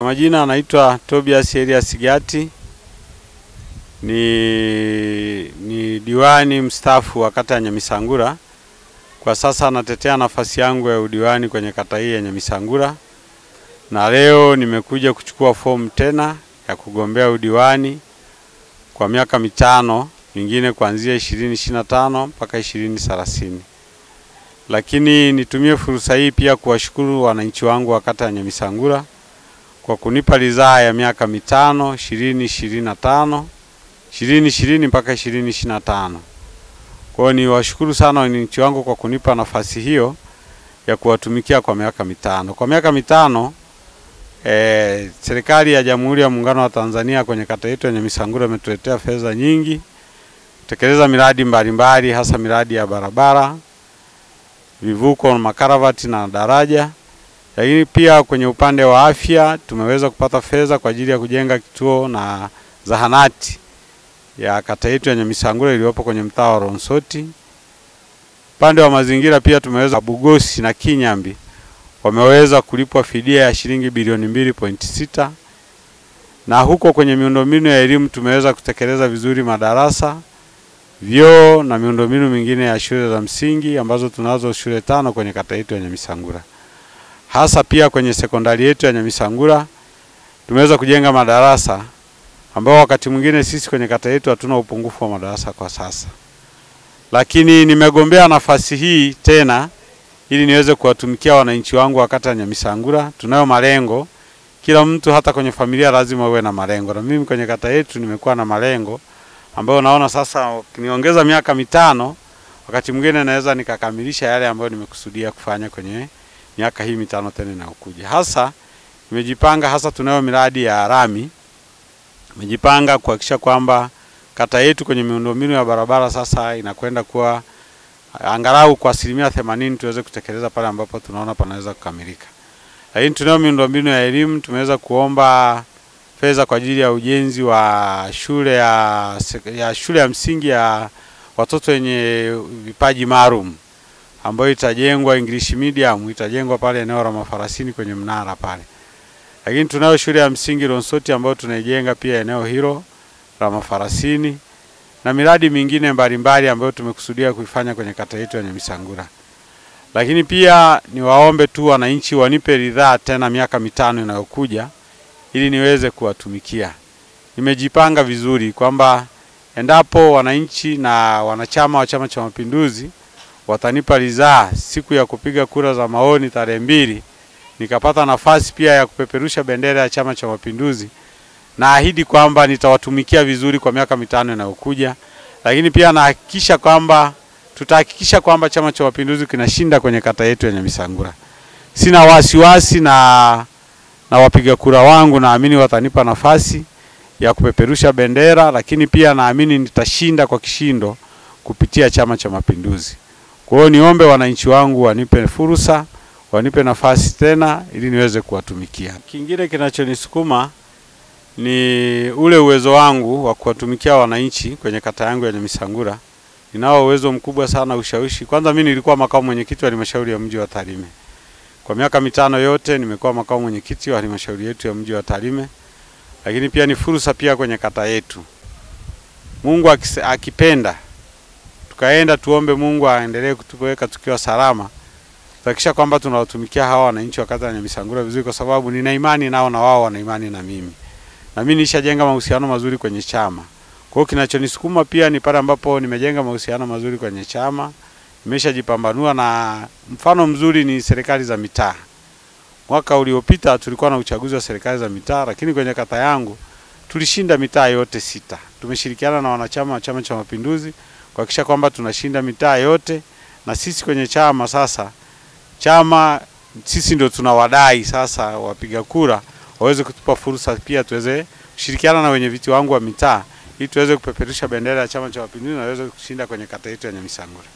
Kwa majina anaitwa Tobias Elias Sigati, ni diwani mstaafu wa kata ya Nyamisangura. Kwa sasa natetea nafasi yangu ya udiwani kwenye kata hii ya Nyamisangura, na leo nimekuja kuchukua fomu tena ya kugombea udiwani kwa miaka mitano mingine kuanzia 2025 mpaka 2030. Lakini nitumie fursa hii pia kuwashukuru wananchi wangu wa kata ya Nyamisangura kwa kunipa ridhaa ya miaka mitano 2020 mpaka 2025. Kwa hiyo niwashukuru sana wananchi wangu kwa kunipa nafasi hiyo ya kuwatumikia kwa miaka mitano. Kwa miaka mitano serikali ya Jamhuri ya Muungano wa Tanzania kwenye kata yetu ya Nyamisangura imetuletea fedha nyingi kutekeleza miradi mbalimbali, hasa miradi ya barabara, vivuko, makaravati na daraja. Lakini pia kwenye upande wa afya tumeweza kupata fedha kwa ajili ya kujenga kituo na zahanati ya kata yetu ya Nyamisangura iliyopo kwenye mtaa wa Ronsoti. Upande wa mazingira pia tumeweza Bugosi na Kinyambi wameweza kulipwa fidia ya shilingi bilioni 2.6. Na huko kwenye miundombinu ya elimu tumeweza kutekeleza vizuri madarasa, vyoo na miundombinu mingine ya shule za msingi ambazo tunazo shule 5 kwenye kata yetu ya Nyamisangura. Hasa pia kwenye sekondari yetu ya Nyamisangura tumeweza kujenga madarasa ambao wakati mwingine sisi kwenye kata yetu hatuna upungufu wa madarasa kwa sasa. Lakini nimegombea nafasi hii tena ili niweze kuwatumikia wananchi wangu wa kata ya Nyamisangura. Tunayo malengo, kila mtu hata kwenye familia lazima uwe na malengo. Na mimi kwenye kata yetu nimekuwa na malengo ambayo naona sasa niongeza miaka mitano wakati mwingine naweza nikakamilisha yale ambayo nimekusudia kufanya kwenye miaka hii mitano tena inayokuja. Hasa nimejipanga, hasa tunayo miradi ya rami. Nimejipanga kuhakikisha kwamba kata yetu kwenye miundombinu ya barabara sasa inakwenda kuwa angalau kwa 80% tuweze kutekeleza pale ambapo tunaona panaweza kukamilika. Lakini tunayo miundombinu ya elimu, tumeweza kuomba fedha kwa ajili ya ujenzi wa shule ya msingi ya watoto wenye vipaji maalum ambayo itajengwa English medium, itajengwa pale eneo la Mafarasini kwenye mnara pale. Lakini tunayo shule ya msingi Ronsoti ambayo tunaijenga pia eneo hilo la Mafarasini, na miradi mingine mbalimbali ambayo tumekusudia kuifanya kwenye kata yetu ya Nyamisangura. Lakini pia niwaombe tu wananchi wanipe ridhaa tena miaka mitano inayokuja ili niweze kuwatumikia. Nimejipanga vizuri kwamba endapo wananchi na wanachama wa Chama cha Mapinduzi watanipa ridhaa siku ya kupiga kura za maoni tarehe 2, nikapata nafasi pia ya kupeperusha bendera ya Chama cha Mapinduzi, naahidi kwamba nitawatumikia vizuri kwa miaka mitano inayokuja. Lakini pia nahakikisha kwamba tutahakikisha kwamba Chama cha Mapinduzi kinashinda kwenye kata yetu ya Nyamisangura. Sina wasiwasi na wapiga kura wangu, naamini watanipa nafasi ya kupeperusha bendera, lakini pia naamini nitashinda kwa kishindo kupitia Chama cha Mapinduzi. Kwa hiyo niombe wananchi wangu wanipe fursa, wanipe nafasi tena ili niweze kuwatumikia. Kingine kinachonisukuma ni ule uwezo wangu wa kuwatumikia wananchi kwenye kata yangu ya Nyamisangura. Ninao uwezo mkubwa sana, ushawishi. Kwanza mimi nilikuwa makamu mwenyekiti wa halmashauri ya mji wa Tarime. Kwa miaka mitano yote nimekuwa makamu mwenyekiti wa halmashauri yetu ya mji wa Tarime. Lakini pia ni fursa pia kwenye kata yetu. Mungu akipenda tukaenda tuombe Mungu aendelee kutuweka tukiwa salama, tuhakikisha kwamba tunawatumikia hawa wananchi wa kata ya Nyamisangura vizuri, kwa sababu nina imani nao na wao wana imani na mimi. Na mimi nishajenga mahusiano mazuri kwenye chama. Kwa hiyo kinachonisukuma pia ni pale ambapo nimejenga mahusiano mazuri kwenye chama, nimeshajipambanua, na mfano mzuri ni serikali za mitaa. Mwaka uliopita tulikuwa na uchaguzi wa serikali za mitaa, lakini kwenye kata yangu tulishinda mitaa yote 6. Tumeshirikiana na wanachama wa Chama cha Mapinduzi kuhakikisha kwamba tunashinda mitaa yote, na sisi kwenye chama sasa sisi ndio tunawadai sasa wapiga kura waweze kutupa fursa pia tuweze kushirikiana na wenye viti wangu wa mitaa ili tuweze kupeperusha bendera ya Chama cha Mapinduzi na waweze kushinda kwenye kata yetu ya Nyamisangura.